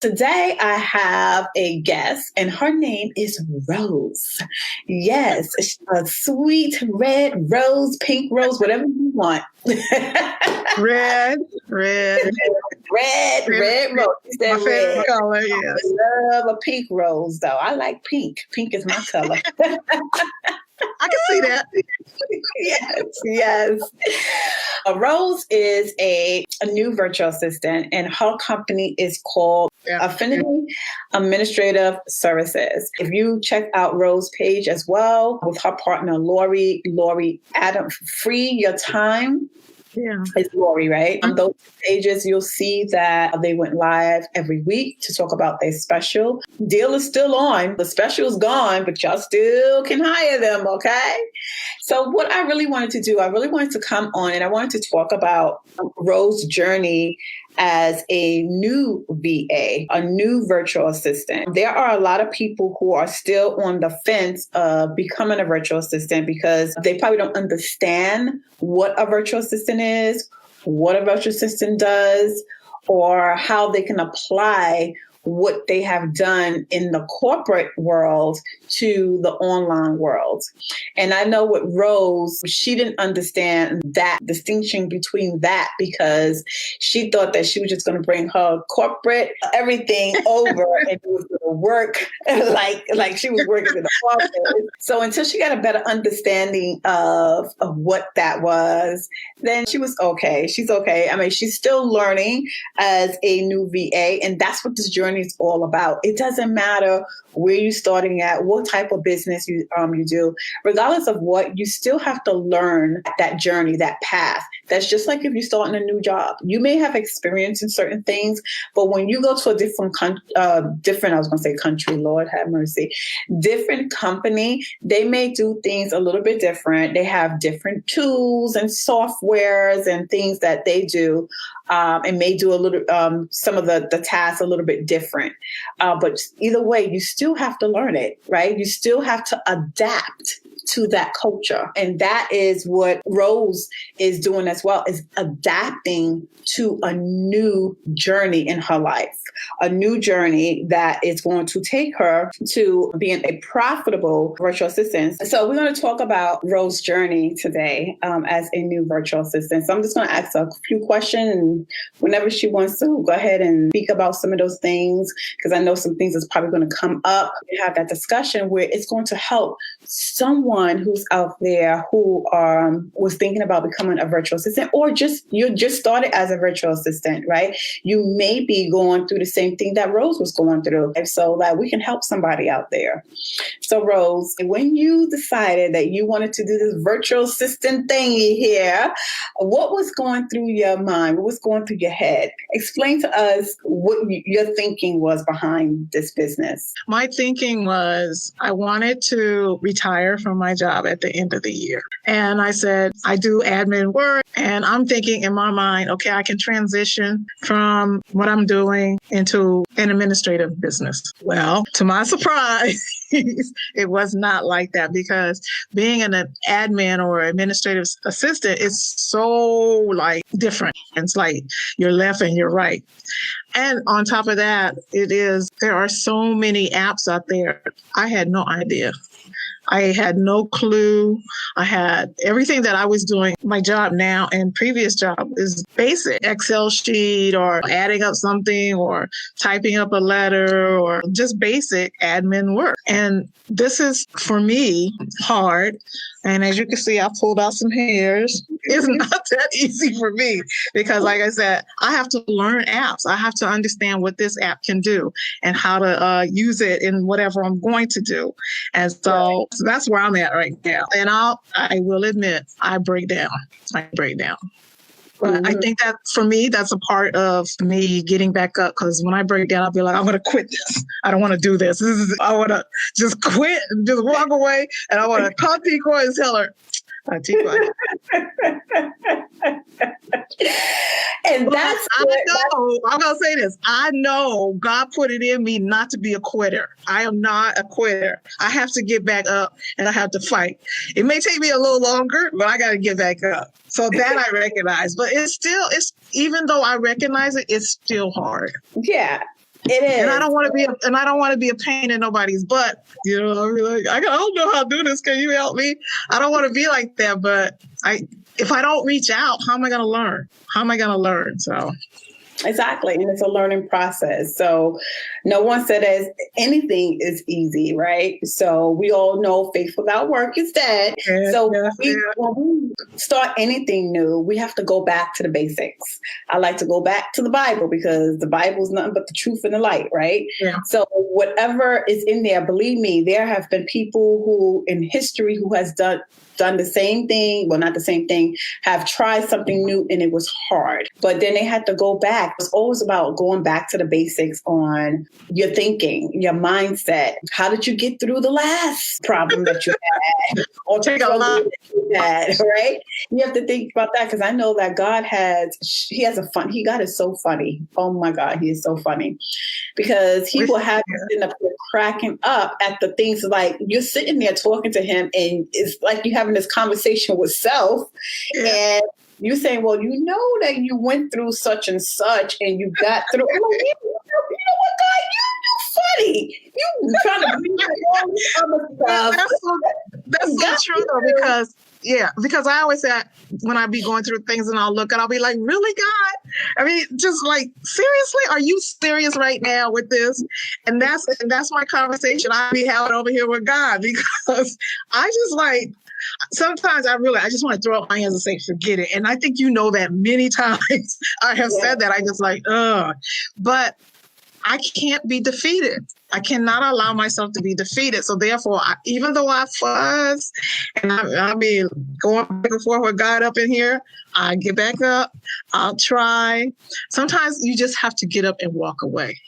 Today I have a guest and her name is Rose. Yes, a sweet red rose, pink rose, whatever you want. Red. Red rose. You said My favorite red. color, yes. I love a pink rose though. I like pink. Pink is my color. I can see that. Yes. Rose is a new virtual assistant, and her company is called Affinity Administrative Services. If you check out Rose's page as well with her partner Lori Adam, free your time. Yeah. It's Lori, right? On those pages, you'll see that they went live every week to talk about their special. Deal is still on. The special is gone, but y'all still can hire them, okay? So what I really wanted to do, I really wanted to come on and I wanted to talk about Rose's journey as a new VA, a new virtual assistant. There are a lot of people who are still on the fence of becoming a virtual assistant because they probably don't understand what a virtual assistant is, what a virtual assistant does, or how they can apply what they have done in the corporate world to the online world. And I know with Rose, she didn't understand that distinction between that because she thought that she was just going to bring her corporate everything over and it was going to work like she was working in the office. So until she got a better understanding of what that was, then she was okay. She's okay. I mean, she's still learning as a new VA, and that's what this journey is all about. It doesn't matter where you're starting at, what type of business you do, regardless of what, you still have to learn that journey, that path. That's just like if you're starting a new job. You may have experience in certain things, but when you go to a different country, Lord have mercy, different company, they may do things a little bit different. They have different tools and softwares and things that they do, and may do a little, some of the tasks a little bit different. But either way, you still have to learn it, right? You still have to adapt to that culture. And that is what Rose is doing as well, is adapting to a new journey in her life, a new journey that is going to take her to being a profitable virtual assistant. So we're going to talk about Rose's journey today as a new virtual assistant. So I'm just going to ask her a few questions, and whenever she wants to go ahead and speak about some of those things, because I know some things is probably going to come up. We have that discussion where it's going to help someone who's out there who was thinking about becoming a virtual assistant, or you just started as a virtual assistant, right? You may be going through the same thing that Rose was going through, and so that we can help somebody out there. So Rose, when you decided that you wanted to do this virtual assistant thingy here, what was going through your mind? What was going through your head? Explain to us what your thinking was behind this business. My thinking was I wanted to retire from my job at the end of the year. And I said, I do admin work, and I'm thinking in my mind, okay, I can transition from what I'm doing into an administrative business. Well, to my surprise, it was not like that, because being an admin or administrative assistant is so different. It's like you're left and you're right. And on top of that, there are so many apps out there. I had no idea. I had no clue. I had everything that I was doing. My job now and previous job is basic Excel sheet or adding up something or typing up a letter or just basic admin work. And this is, for me, hard. And as you can see, I pulled out some hairs. It's not that easy for me because, like I said, I have to learn apps. I have to understand what this app can do and how to use it in whatever I'm going to do. And so that's where I'm at right now. And I will admit, I break down. But I think that for me, that's a part of me getting back up, because when I break down, I'll be like, I'm going to quit this. I don't want to do this. I want to just quit and just walk away. And I want to call Tico and tell her, Tico. And that's I'm going to say this. I know God put it in me not to be a quitter. I am not a quitter. I have to get back up and I have to fight. It may take me a little longer, but I got to get back up. So that I recognize. But it's even though I recognize it, it's still hard. Yeah. It is. And I don't want to be a pain in nobody's butt. You know, I'll be like, I don't know how to do this. Can you help me? I don't want to be like that, but if I don't reach out, how am I going to learn? So. Exactly. And it's a learning process. So no one said as anything is easy, right? So we all know faith without work is dead. When we start anything new, we have to go back to the basics. I like to go back to the Bible because the Bible is nothing but the truth and the light, right? Yeah. So whatever is in there, believe me, there have been people who in history who has done the same thing, well, not the same thing, have tried something new and it was hard. But then they had to go back. It's always about going back to the basics on your thinking, your mindset. How did you get through the last problem that you had? Or take a lot that you had, right? You have to think about that because I know that God God is so funny. Oh my God, he is so funny. Because he will have you sitting up there cracking up at the things like you're sitting there talking to him and it's like you having this conversation with self and you saying, well, you know that you went through such and such and you got through. I'm like, you know what, God, you funny. You trying to bring all this other stuff. That's so true though, because I always say when I be going through things and I'll look and I'll be like, really, God? I mean, just like, seriously, are you serious right now with this? And that's my conversation I be having over here with God because I just like, sometimes I just want to throw up my hands and say, forget it. And I think you know that many times I have said that. I just like, but I can't be defeated. I cannot allow myself to be defeated. So therefore, even though I fuss and I be going back and forth with God up in here, I get back up. I'll try. Sometimes you just have to get up and walk away.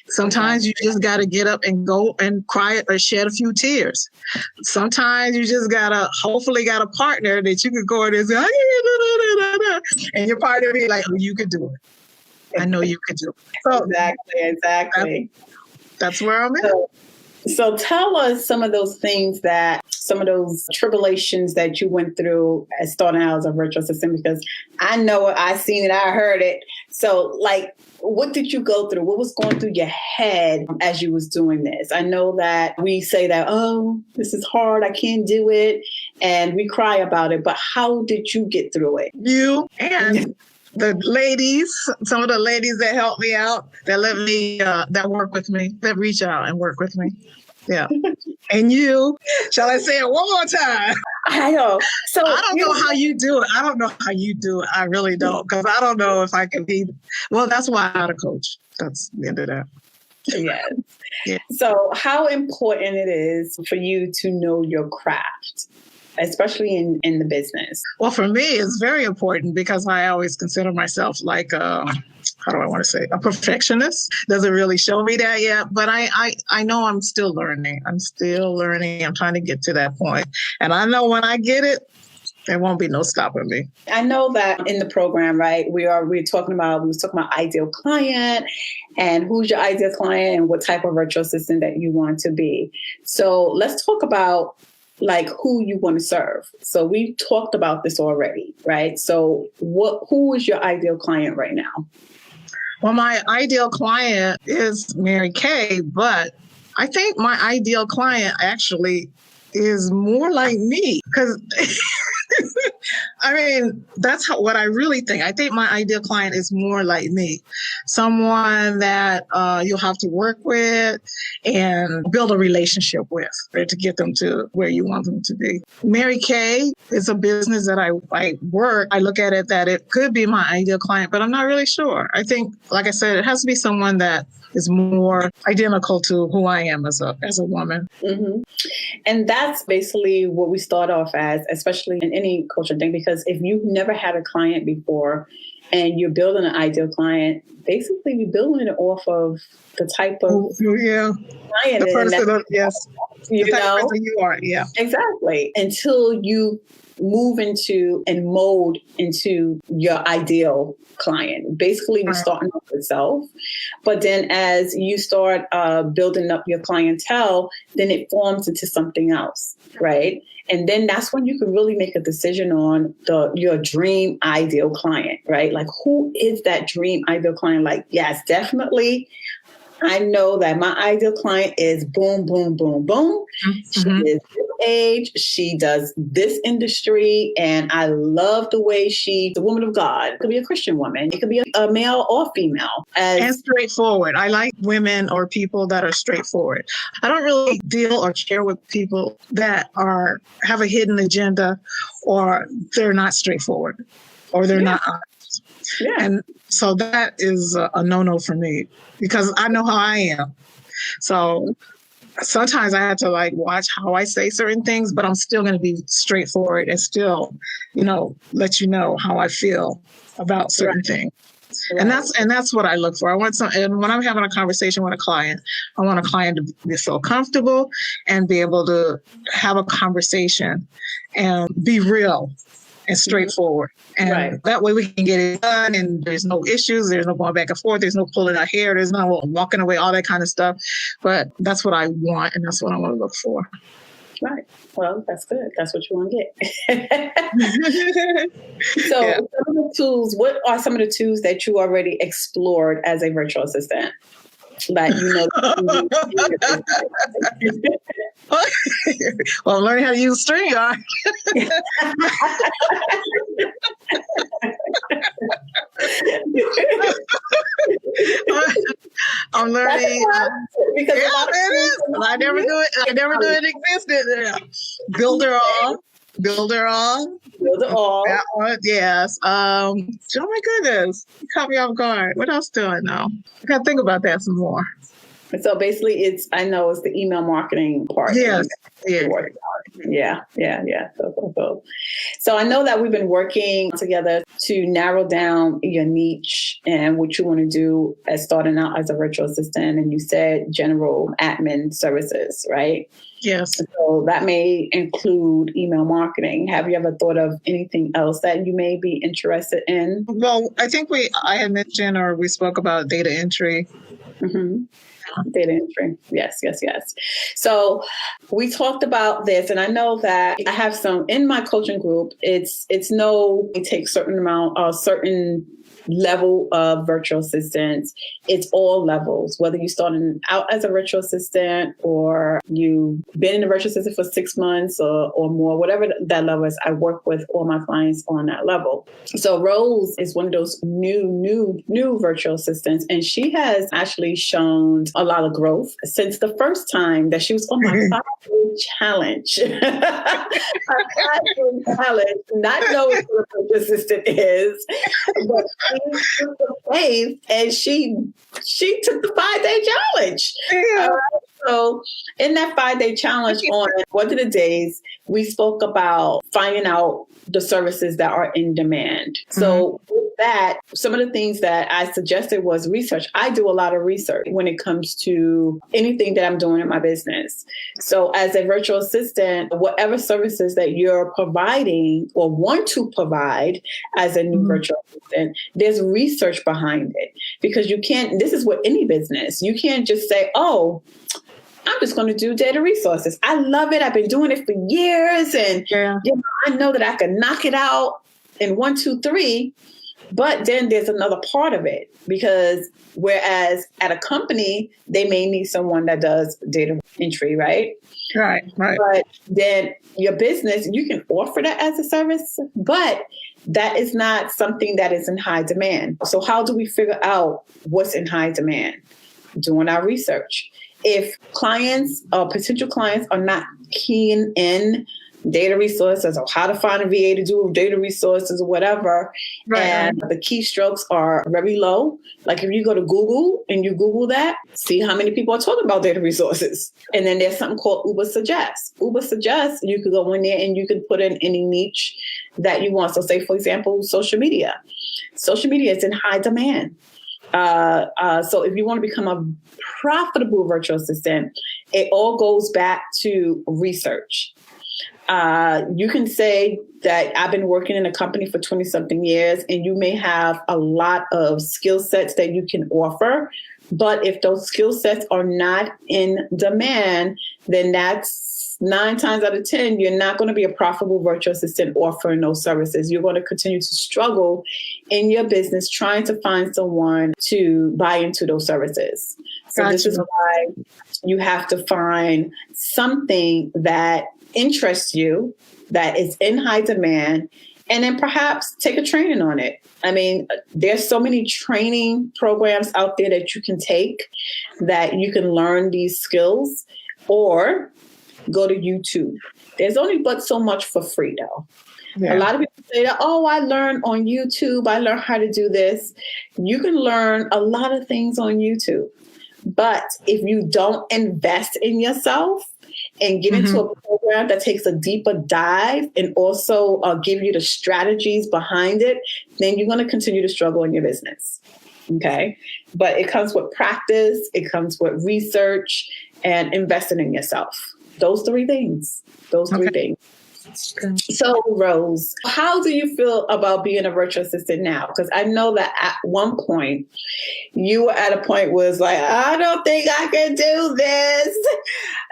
Sometimes you just got to get up and go and cry or shed a few tears. Sometimes you just hopefully got a partner that you could go in and say, and your partner be like, oh, you could do it. I know you could do it. So Exactly. That's where I'm at. So tell us some of those tribulations that you went through as starting out as a virtual assistant, because I know it, I seen it, I heard it. So like, what did you go through? What was going through your head as you was doing this? I know that we say that, oh, this is hard, I can't do it. And we cry about it. But how did you get through it? You and the ladies, some of the ladies that help me out, that let me, that work with me, that reach out and work with me. Yeah. And you, shall I say it one more time? I know. So I don't know how you do it. I really don't. Because I don't know if I can be, well, that's why I'm not a coach. That's the end of that. Yes. Yeah. So how important it is for you to know your craft, especially in the business? Well, for me, it's very important because I always consider myself like how do I want to say, a perfectionist. Doesn't really show me that yet, but I know I'm still learning. I'm trying to get to that point. And I know when I get it, there won't be no stopping me. I know that in the program, right, we was talking about ideal client and who's your ideal client and what type of virtual assistant that you want to be. So let's talk about like who you want to serve. So we talked about this already, right? So who is your ideal client right now? Well, my ideal client is Mary Kay, but I think my ideal client actually is more like me because I mean, that's what I really think. I think my ideal client is more like me, someone that you'll have to work with and build a relationship with to get them to where you want them to be. Mary Kay is a business that I work. I look at it that it could be my ideal client, but I'm not really sure. I think, like I said, it has to be someone that is more identical to who I am as a woman. Mm-hmm. And that's basically what we start off as, especially in any coaching thing, because if you've never had a client before and you're building an ideal client, basically you're building it off of the type of client. The person, yes. You know, the person you are, yeah. Exactly. Until you move into and mold into your ideal client. Basically, you're starting off with self. But then as you start building up your clientele, then it forms into something else, right? And then that's when you can really make a decision on your dream ideal client, right? Like, who is that dream ideal client? Like, yes, definitely I know that my ideal client is boom, boom, boom, boom. She is this age. She does this industry. And I love the way she's a woman of God. It could be a Christian woman. It could be a male or female. And straightforward. I like women or people that are straightforward. I don't really deal or care with people that have a hidden agenda, or they're not straightforward, or they're not honest. Yeah. And so that is a no-no for me, because I know how I am. So sometimes I have to watch how I say certain things, but I'm still going to be straightforward and still, let you know how I feel about certain things. Right. And that's what I look for. And when I'm having a conversation with a client, I want a client to feel comfortable and be able to have a conversation and be real and straightforward. And that way we can get it done, and there's no issues. There's no going back and forth. There's no pulling our hair. There's no walking away, all that kind of stuff. But that's what I want, and that's what I want to look for. Right. Well, that's good. That's what you want to get. So some of the tools, what are some of the tools that you already explored as a virtual assistant? Well, I'm learning how to use StreamYard. I'm learning because it is. I never knew it existed. Builder all. That one, yes. Oh my goodness, you caught me off guard. What else do I know? I gotta think about that some more. So basically, it's the email marketing part. Yes. Yeah. So I know that we've been working together to narrow down your niche and what you want to do as starting out as a virtual assistant. And you said general admin services, right? Yes. So that may include email marketing. Have you ever thought of anything else that you may be interested in? Well, I think I had mentioned, or we spoke about data entry. Mm-hmm. Data entry. Yes. So we talked about this, and I know that I have some in my coaching group. It takes certain level of virtual assistants. It's all levels, whether you're starting out as a virtual assistant or you've been in a virtual assistant for 6 months or more, whatever that level is. I work with all my clients on that level. So Rose is one of those new virtual assistants, and she has actually shown a lot of growth since the first time that she was on my 5-day challenge. Not knowing what a virtual assistant is, but she took the faith and she took the 5-day challenge. Yeah. So in that 5-day challenge, on one of the days, we spoke about finding out the services that are in demand. So with that, some of the things that I suggested was research. I do a lot of research when it comes to anything that I'm doing in my business. So as a virtual assistant, whatever services that you're providing or want to provide as a new virtual assistant, there's research behind it, because this is with any business. You can't just say, oh, I'm just going to do data resources. I love it. I've been doing it for years. And I know that I can knock it out in 1, 2, 3. But then there's another part of it, because whereas at a company, they may need someone that does data entry, right? Right. But then your business, you can offer that as a service, but that is not something that is in high demand. So how do we figure out what's in high demand? Doing our research. If clients or potential clients are not keen in data resources or how to find a VA to do data resources or whatever, and the keystrokes are very low. Like if you go to Google and you Google that, see how many people are talking about data resources. And then there's something called Uber Suggest. Uber Suggest, you could go in there and you can put in any niche that you want. So say, for example, social media. Social media is in high demand. So if you want to become a profitable virtual assistant, it all goes back to research. You can say that I've been working in a company for 20 something years, and you may have a lot of skill sets that you can offer. But if those skill sets are not in demand, then that's 9 times out of 10, you're not going to be a profitable virtual assistant offering those services. You're going to continue to struggle in your business trying to find someone to buy into those services. So this is why you have to find something that interests you, that is in high demand, and then perhaps take a training on it. I mean, there's so many training programs out there that you can take that you can learn these skills, or go to YouTube. There's only but so much for free, though. Yeah. A lot of people say that, oh, I learned on YouTube. I learned how to do this. You can learn a lot of things on YouTube. But if you don't invest in yourself and get into a program that takes a deeper dive and also give you the strategies behind it, then you're going to continue to struggle in your business. Okay. But it comes with practice. It comes with research and investing in yourself. Those three things. So, Rose, how do you feel about being a virtual assistant now? Because I know that at one point you were at a point where it's like, I don't think I can do this.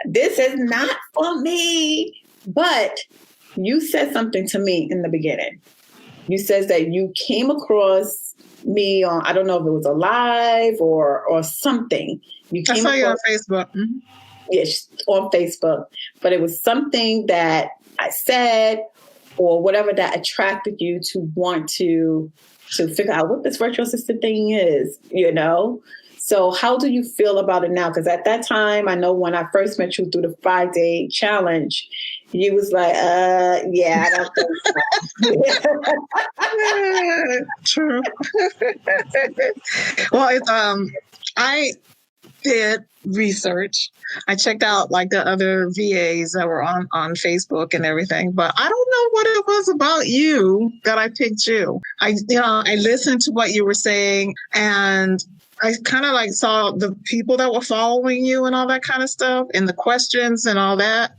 This is not for me. But you said something to me in the beginning. You said that you came across me on, I don't know if it was a live or something. I saw you on Facebook. Mm-hmm. Yes, on Facebook. But it was something that I said or whatever that attracted you to want to figure out what this virtual assistant thing is, you know? So how do you feel about it now? Because at that time, I know when I first met you through the 5-day challenge, you was like, yeah, I don't think so. True. Well, I did research. I checked out like the other VAs that were on Facebook and everything, but I don't know what it was about you that I picked you. I listened to what you were saying, and I kind of like saw the people that were following you and all that kind of stuff and the questions and all that.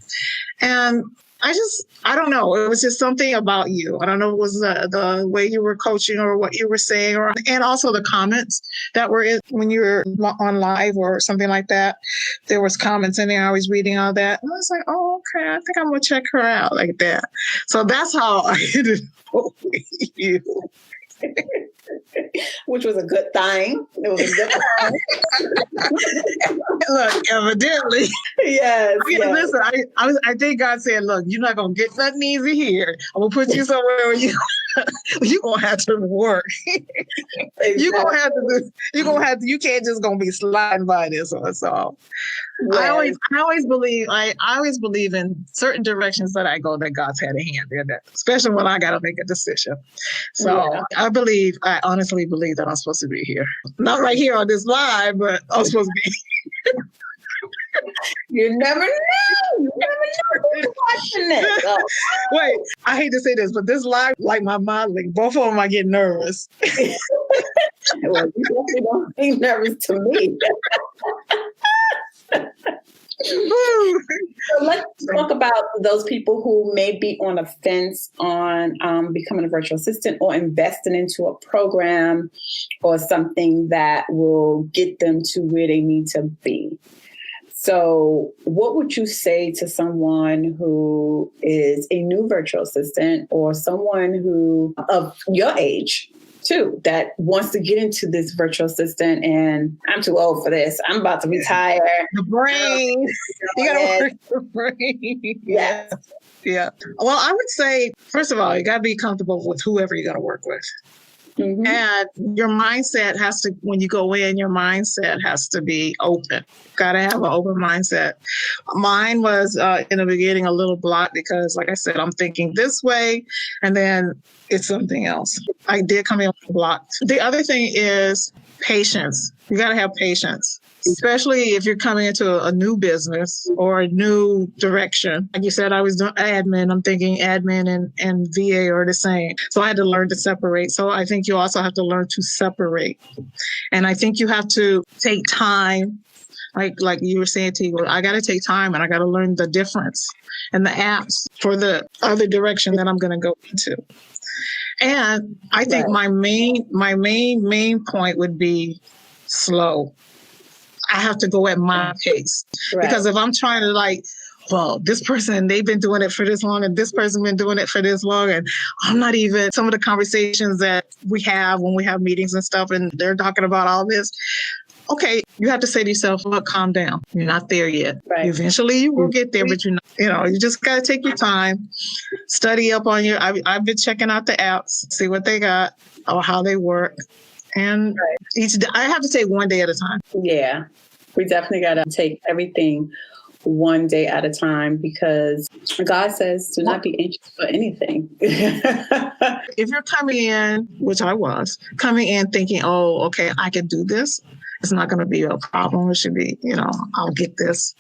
And I don't know. It was just something about you. I don't know if it was the way you were coaching or what you were saying, and also the comments that were when you were on live or something like that. There was comments in there. I was reading all that. And I was like, oh, okay, I think I'm going to check her out like that. So that's how I ended up with you. Which was a good thing. It was a good thing. Look, evidently. Yes. Listen, I think God said, look, you're not going to get nothing easy here. I'm going to put you somewhere where you're going to have to work. Exactly. You're going to have to, you can't just going to be sliding by this or so. Yes. I always believe in certain directions that I go that God's had a hand in that, especially when I got to make a decision. So yeah. I honestly believe that I'm supposed to be here. Not right here on this live, but I'm supposed to be here. You never know. You never know who's watching this. Oh. Wait, I hate to say this, but this live, like my modeling, both of them I get nervous. Well, you definitely don't be nervous to me. So let's talk about those people who may be on a fence on becoming a virtual assistant or investing into a program or something that will get them to where they need to be. So what would you say to someone who is a new virtual assistant or someone who of your age too, that wants to get into this virtual assistant and I'm too old for this. I'm about to retire. The brain. You got to work the brain. Yes. Yeah. Well, I would say, first of all, you got to be comfortable with whoever you're going to work with. Mm-hmm. And your mindset has to, when you go in, your mindset has to be open. Got to have an open mindset. Mine was in the beginning a little blocked because, like I said, I'm thinking this way and then it's something else. I did come in blocked. The other thing is patience. You got to have patience, especially if you're coming into a new business or a new direction. Like you said, I was doing admin. I'm thinking admin and VA are the same. So I had to learn to separate. So I think you also have to learn to separate. And I think you have to take time. Like you were saying, Tigger, I got to take time and I got to learn the difference and the apps for the other direction that I'm going to go into. And I think my main point would be slow. I have to go at my pace. Right. Because if I'm trying to well, this person, they've been doing it for this long and this person been doing it for this long. And I'm not even, some of the conversations that we have when we have meetings and stuff and they're talking about all this, okay, you have to say to yourself, look, calm down. You're not there yet. Right. Eventually you will get there, but you just got to take your time, study up on I've been checking out the apps, see what they got or how they work. And I have to take one day at a time. Yeah, we definitely got to take everything one day at a time, because God says do not be anxious for anything. If you're coming in, which I was, coming in thinking, oh, okay, I can do this. It's not going to be a problem. It should be, I'll get this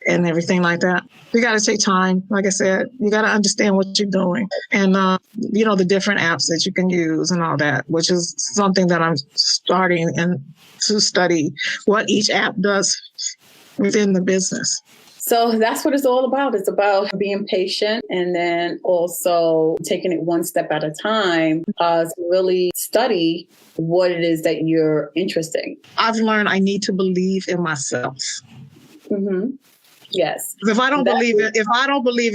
and everything like that. You got to take time. Like I said, you got to understand what you're doing and, the different apps that you can use and all that, which is something that I'm starting to study what each app does within the business. So that's what it's all about. It's about being patient and then also taking it one step at a time to really study what it is that you're interested in. I've learned I need to believe in myself. Mm-hmm. Yes. If I don't believe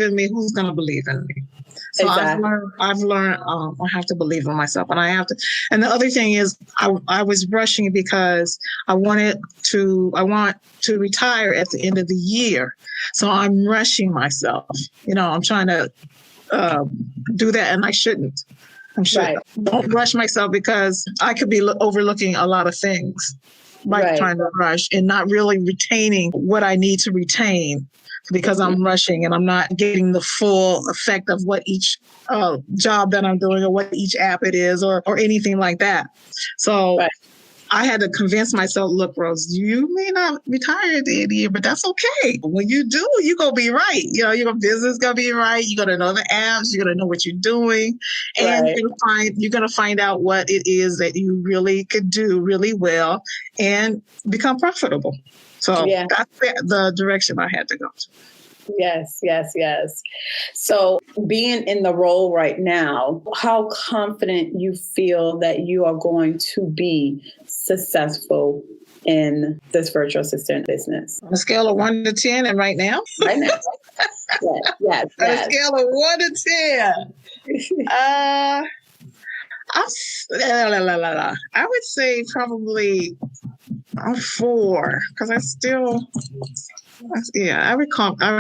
in me, who's going to believe in me? So exactly. I've learned I have to believe in myself, and I have to. And the other thing is, I was rushing because I want to retire at the end of the year, so I'm rushing myself. I'm trying to do that, and I shouldn't. Don't rush myself, because I could be overlooking a lot of things by trying to rush and not really retaining what I need to retain, because I'm rushing and I'm not getting the full effect of what each job that I'm doing or what each app it is or anything like that. So I had to convince myself, look, Rose, you may not retire at the end of the year, but that's okay. When you do, you're going to be right. Your business is going to be right. You're going to know the apps. You're going to know what you're doing. And you're going to find out what it is that you really could do really well and become profitable. So that's the direction I had to go to. Yes. So being in the role right now, how confident you feel that you are going to be successful in this virtual assistant business? On a scale of 1 to 10, and right now? Right now. Yes. On a scale of 1 to 10. I would say probably a 4, because I still, I would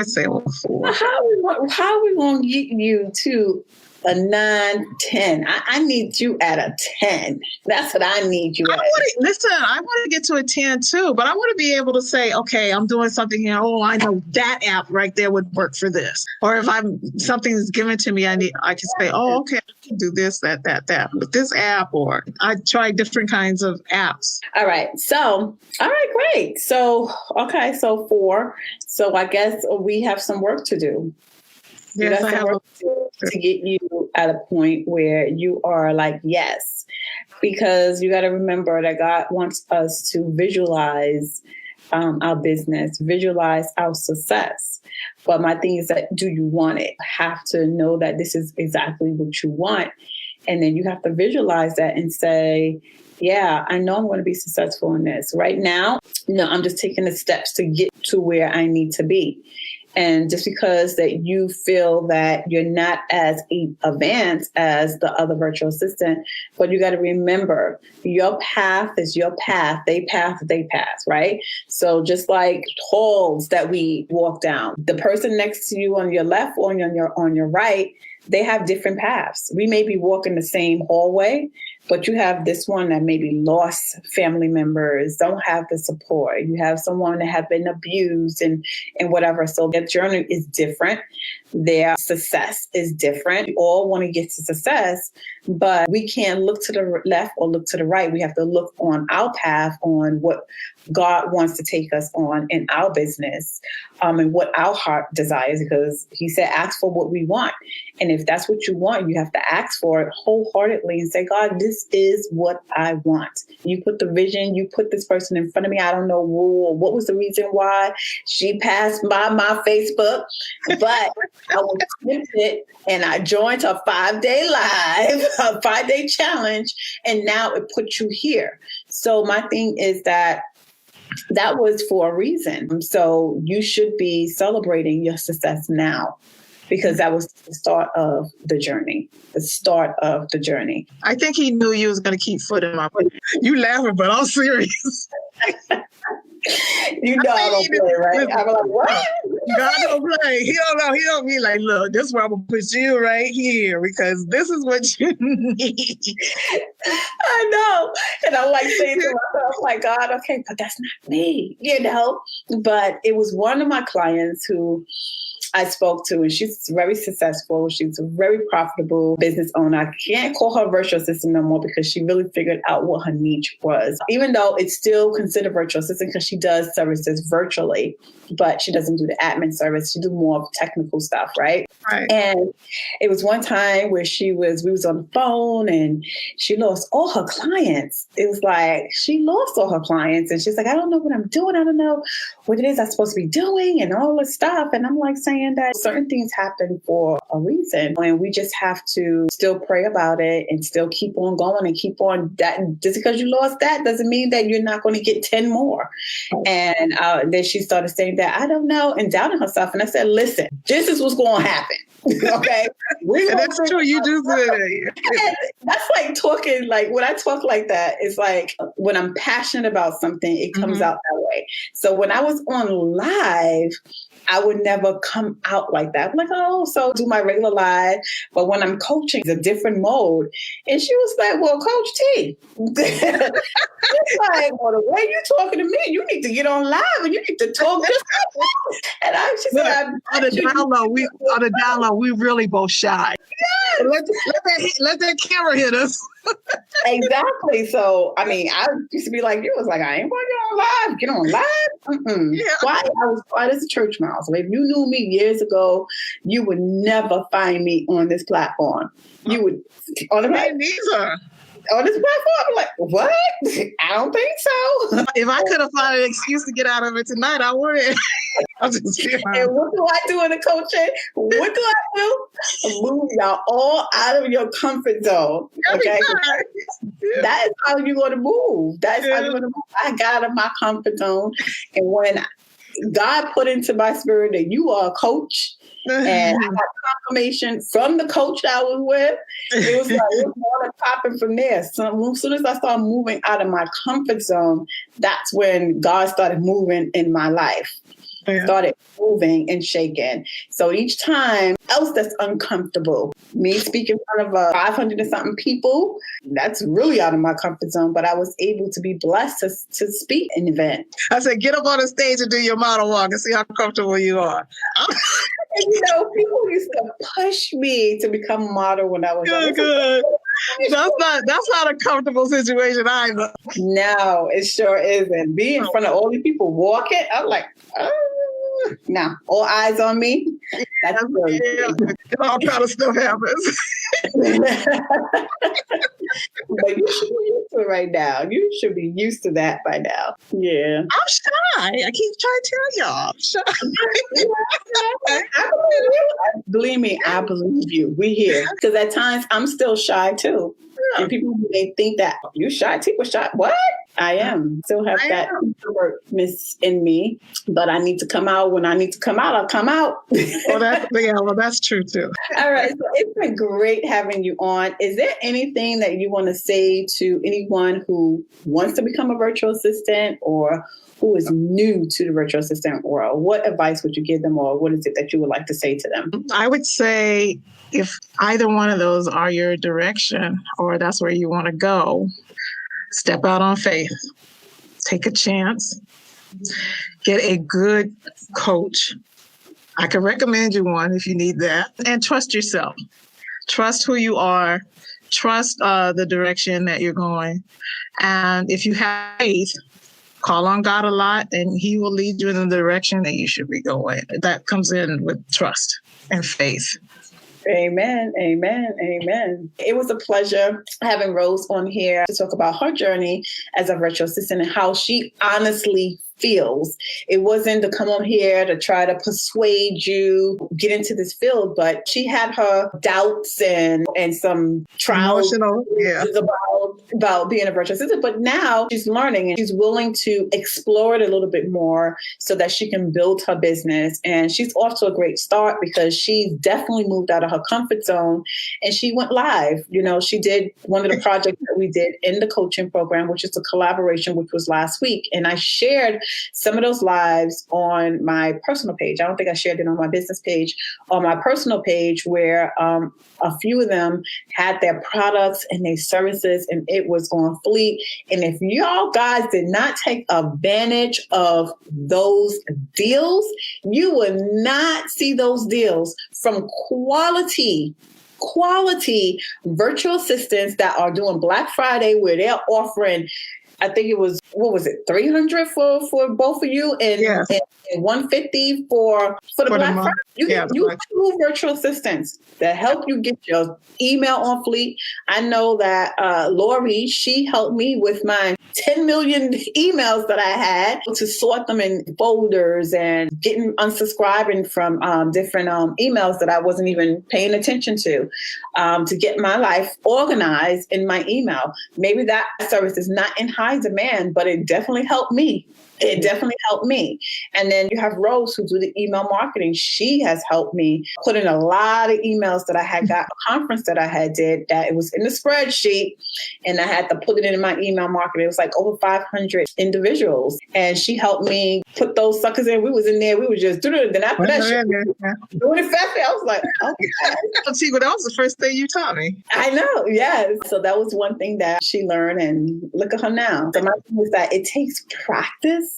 say a 4. How are we going to get you to a 9, 10? I need you at a 10. That's what I need you at. I want to get to a 10 too, but I want to be able to say, okay, I'm doing something here. Oh, I know that app right there would work for this. Or if something is given to me, I can say, oh, okay, I can do this, that with this app, or I try different kinds of apps. All right, great. So, okay, so 4. So I guess we have some work to do. Yes, I have to get you at a point where you are like, yes, because you got to remember that God wants us to visualize our business, visualize our success. But my thing is that, do you want it? Have to know that this is exactly what you want. And then you have to visualize that and say, yeah, I know I'm going to be successful in this. Right now, no, I'm just taking the steps to get to where I need to be. And just because that you feel that you're not as advanced as the other virtual assistant, but you got to remember, your path is your path. They path, right? So just like halls that we walk down, the person next to you on your left or on your right, they have different paths. We may be walking the same hallway, but you have this one that maybe lost family members, don't have the support. You have someone that have been abused and whatever. So their journey is different. Their success is different. We all want to get to success, but we can't look to the left or look to the right. We have to look on our path, on what God wants to take us on in our business, and what our heart desires, because he said, ask for what we want. And if that's what you want, you have to ask for it wholeheartedly and say, God, this is what I want. You put the vision, you put this person in front of me. I don't know what was the reason why she passed by my Facebook, but I was tempted and I joined her 5-day live, a 5-day challenge. And now it put you here. So my thing is that was for a reason. So you should be celebrating your success now. because that was the start of the journey. I think he knew you was going to keep foot in my foot. You laughing, but I'm serious. You know I don't play, right? I'm like, what? God don't play. He don't know. He don't be like, look, this is where I'm going to put you right here because this is what you need. I know. And I'm like saying to myself, like, God, okay, but that's not me, But it was one of my clients who I spoke to, and she's very successful. She's a very profitable business owner. I can't call her virtual assistant no more because she really figured out what her niche was. Even though it's still considered virtual assistant because she does services virtually, but she doesn't do the admin service. She do more of technical stuff, right? Right. And it was one time where we was on the phone and she lost all her clients. It was like she lost all her clients and she's like, I don't know what I'm doing. I don't know what it is I'm supposed to be doing and all this stuff. And I'm like saying that certain things happen for a reason. And we just have to still pray about it and still keep on going and keep on that. Just because you lost that doesn't mean that you're not going to get 10 more. And then she started saying that, I don't know, and doubting herself. And I said, listen, this is what's going to happen. Okay. That's true. You do good. That's like talking, like when I talk like that, it's like when I'm passionate about something, it comes out that way. So when I was on live, I would never come out like that. I'm like, oh, so do my regular live. But when I'm coaching, it's a different mode. And she was like, well, Coach T. It's like, well, the way you're talking to me, you need to get on live and you need to talk just like that. And she said, on the download, we really both shy. Yes. Let that camera hit us. Exactly. So, I mean, I used to be like, you was like, I ain't want to get on live. Yeah. Why? I was quiet as a church mouse. So if you knew me years ago, you would never find me on this platform. You would on this platform. I'm like, what? I don't think so. If I could have found an excuse to get out of it tonight, I would. I'm just kidding. And what do I do in the coaching? What do I do? Move y'all all out of your comfort zone. Okay, that is how you're going to move. That is how you're going to move. I got out of my comfort zone, and when God put into my spirit that you are a coach. And I got confirmation from the coach that I was with. It was like it was more popping from there. So as soon as I started moving out of my comfort zone, that's when God started moving in my life. Started moving and shaking. So each time else that's uncomfortable, me speaking in front of 500 and something people, that's really out of my comfort zone. But I was able to be blessed to speak an event. I said, get up on the stage and do your model walk and see how comfortable you are. And people used to push me to become a model when I was good. That's not a comfortable situation either. No, it sure isn't. Being in front of all these people walking, I'm like, now all eyes on me. That's all kind of stuff happens. But you should be used to it right now. You should be used to that by now. Yeah. I'm shy. I keep trying to tell y'all. I'm shy. I believe you. Believe me, I believe you. We here. Because at times I'm still shy too. And people may think that you shy, T was shy. What? I am. Still have that introvertness in me, but I need to come out. When I need to come out, I'll come out. Well, that's true too. All right. So it's been great having you on. Is there anything that you want to say to anyone who wants to become a virtual assistant or who is new to the virtual assistant world? What advice would you give them, or what is it that you would like to say to them? I would say if either one of those are your direction or that's where you want to go, step out on faith, take a chance, get a good coach. I can recommend you one if you need that, and trust yourself. Trust who you are. Trust the direction that you're going. And if you have faith, call on God a lot and he will lead you in the direction that you should be going. That comes in with trust and faith. Amen. Amen. Amen. It was a pleasure having Rose on here to talk about her journey as a virtual assistant and how she honestly feels. It wasn't to come on here to try to persuade you, get into this field, but she had her doubts and some trials about being a virtual assistant. But now she's learning and she's willing to explore it a little bit more so that she can build her business. And she's off to a great start because she definitely moved out of her comfort zone and she went live. She did one of the projects that we did in the coaching program, which is a collaboration, which was last week. And I shared some of those lives on my personal page. I don't think I shared it on my business page. On my personal page, where a few of them had their products and their services, and it was on fleek. And if y'all guys did not take advantage of those deals, you would not see those deals from quality virtual assistants that are doing Black Friday, where they're offering, I think it was, what was it, $300 for both of you and, yes. and $150 for the Black Friday. You get two virtual assistants that help you get your email on fleek. I know that Lori, she helped me with my 10 million emails that I had to sort them in folders and getting unsubscribing from different emails that I wasn't even paying attention to get my life organized in my email. Maybe that service is not in high demand, but it definitely helped me. It definitely helped me. And then you have Rose, who do the email marketing. She has helped me put in a lot of emails that I had got, a conference that I had did, that it was in the spreadsheet, and I had to put it in my email marketing. It was like over 500 individuals. And she helped me put those suckers in. We was in there. We were just doing it. Then after that, doing it fast. I was like, okay. See, but that was the first thing you taught me. I know, yes. So that was one thing that she learned, and look at her now. So my thing is that it takes practice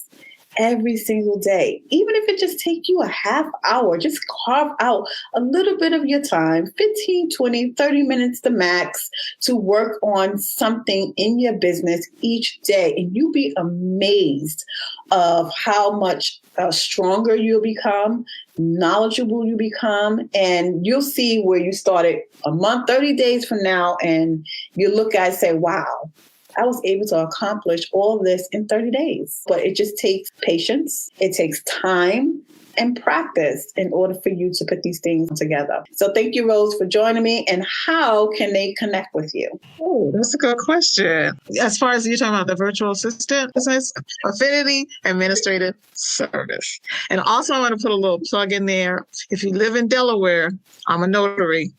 every single day. Even if it just takes you a half hour, just carve out a little bit of your time, 15, 20, 30 minutes the max, to work on something in your business each day. And you'll be amazed of how much stronger you'll become, knowledgeable you become, and you'll see where you started a month, 30 days from now, and you look at it and say, wow, I was able to accomplish all this in 30 days. But it just takes patience. It takes time and practice in order for you to put these things together. So thank you, Rose, for joining me. And how can they connect with you? Oh, that's a good question. As far as you're talking about the virtual assistant business, Affinity Administrative Service. And also I want to put a little plug in there. If you live in Delaware, I'm a notary.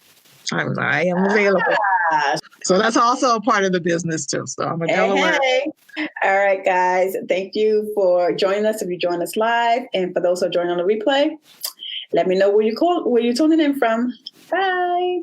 I am available. So that's also a part of the business too. So I'm a Delaware. Hey. All right, guys. Thank you for joining us. If you join us live, and for those who are joining on the replay, let me know where you're tuning in from. Bye.